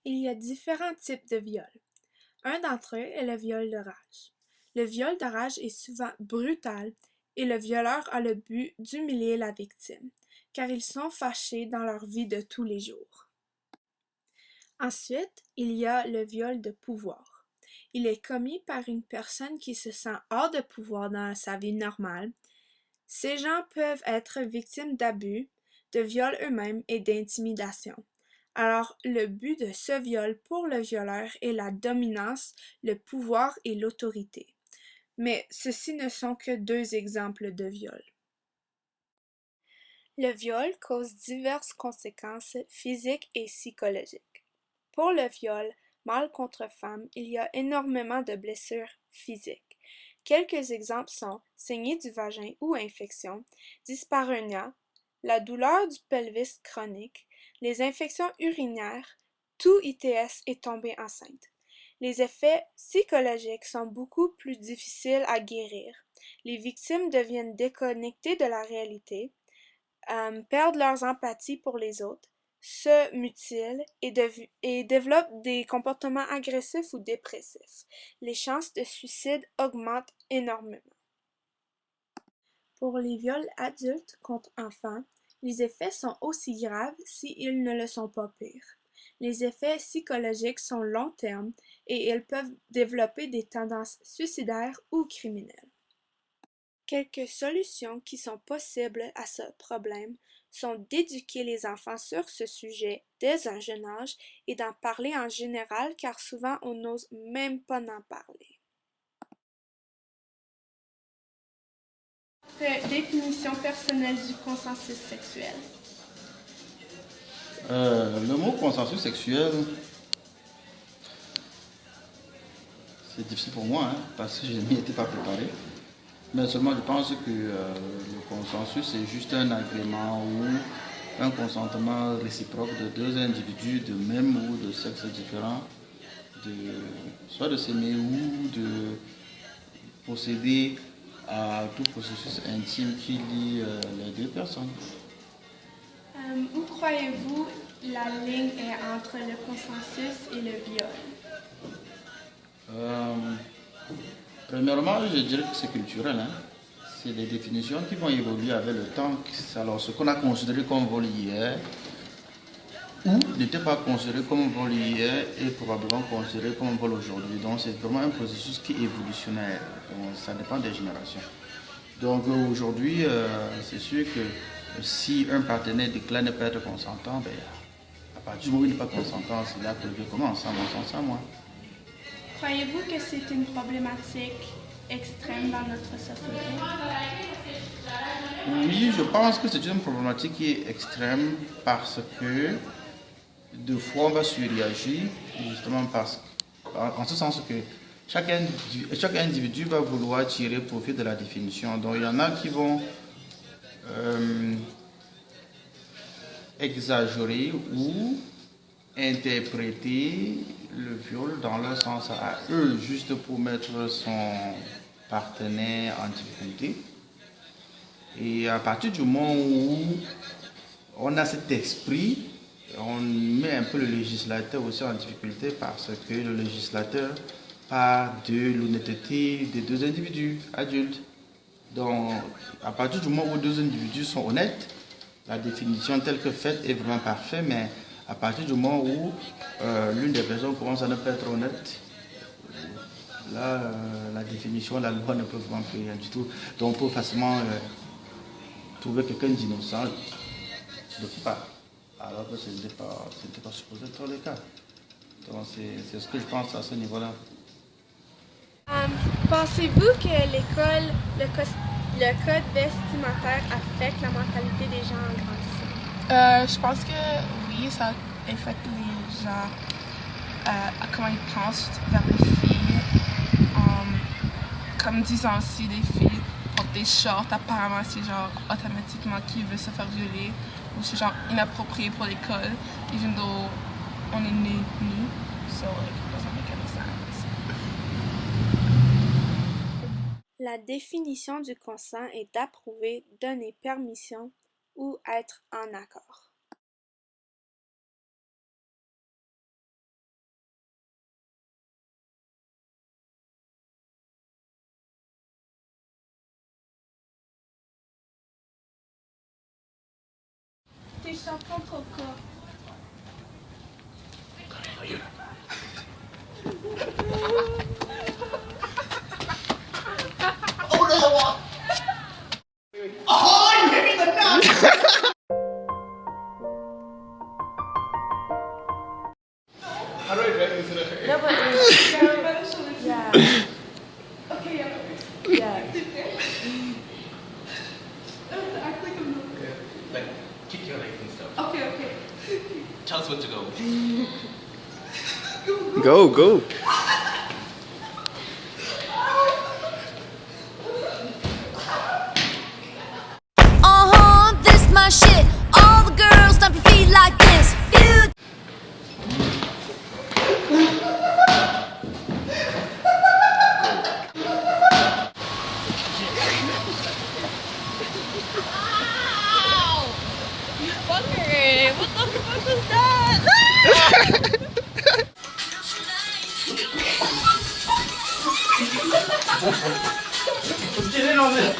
Il y a différents types de viol. Un d'entre eux est le viol de rage. Le viol de rage est souvent brutal et le violeur a le but d'humilier la victime, car ils sont fâchés dans leur vie de tous les jours. Ensuite, il y a le viol de pouvoir. Il est commis par une personne qui se sent hors de pouvoir dans sa vie normale. Ces gens peuvent être victimes d'abus, de viol eux-mêmes et d'intimidation. Alors, le but de ce viol pour le violeur est la dominance, le pouvoir et l'autorité. Mais ceux-ci ne sont que deux exemples de viol. Le viol cause diverses conséquences physiques et psychologiques. Pour le viol, mâle contre femme, il y a énormément de blessures physiques. Quelques exemples sont saignée du vagin ou infection, dyspareunia, la douleur du pelvis chronique, les infections urinaires, tout ITS et tomber enceinte. Les effets psychologiques sont beaucoup plus difficiles à guérir. Les victimes deviennent déconnectées de la réalité, perdent leur empathie pour les autres, se mutilent et développent des comportements agressifs ou dépressifs. Les chances de suicide augmentent énormément. Pour les viols adultes contre enfants, les effets sont aussi graves s'ils ne le sont pas pires. Les effets psychologiques sont long terme et ils peuvent développer des tendances suicidaires ou criminelles. Quelques solutions qui sont possibles à ce problème sont d'éduquer les enfants sur ce sujet dès un jeune âge et d'en parler en général car souvent on n'ose même pas en parler. Définition personnelle du consensus sexuel. Le mot consensus sexuel, c'est difficile pour moi parce que je n'y étais pas préparé. Mais seulement je pense que le consensus c'est juste un agrément ou un consentement réciproque de deux individus de même ou de sexe différent, soit de s'aimer ou de procéder à tout processus intime qui lie les deux personnes. Où croyez-vous la ligne est entre le consensus et le viol? Premièrement, je dirais que c'est culturel. C'est des définitions qui vont évoluer avec le temps. Alors, ce qu'on a considéré comme vol hier, ou n'était pas considéré comme vol hier, est probablement considéré comme vol aujourd'hui. Donc, c'est vraiment un processus qui est évolutionnaire. Donc, ça dépend des générations. Donc, aujourd'hui, c'est sûr que si un partenaire déclare ne pas être consentant, à partir du moment où il n'est pas consentant, c'est là que le vieux commence, à mon sens, à moi. Croyez-vous que c'est une problématique extrême dans notre société? Oui, je pense que c'est une problématique qui est extrême parce que de fois on va surréagir, justement en ce sens que chaque individu va vouloir tirer profit de la définition. Donc il y en a qui vont exagérer ou interpréter le viol dans leur sens à eux, juste pour mettre son partenaire en difficulté. Et à partir du moment où on a cet esprit, on met un peu le législateur aussi en difficulté parce que le législateur part de l'honnêteté des deux individus adultes. Donc, à partir du moment où deux individus sont honnêtes, la définition telle que faite est vraiment parfaite, mais à partir du moment où l'une des personnes commence à ne pas être honnête, là, la définition, la loi ne peut vraiment plus rien du tout. Donc, on peut facilement trouver quelqu'un d'innocent de part, alors que ce n'était pas supposé être le cas. Donc, c'est ce que je pense à ce niveau-là. Pensez-vous que l'école, le code vestimentaire affecte la mentalité des gens en grandissant? Je pense que oui, ça affecte les gens à comment ils pensent vers les filles. Comme disant aussi, les filles portent des shorts, apparemment c'est genre automatiquement qui veut se faire violer ou c'est genre inapproprié pour l'école, even though on est né nu. So like, it doesn't make any sense. La définition du consent est d'approuver, donner permission ou être en accord. T'es champion trop court. How do I drag this in a hurry? No, but yeah. Okay, yeah. Yeah. Act like I'm not. Like, kick your legs and stuff. Okay, okay. Tell us when to go. Go, go. This my shit. All the girls stomp your feet like this. Ew. Fucker, what the fuck was that? Let's get in on this.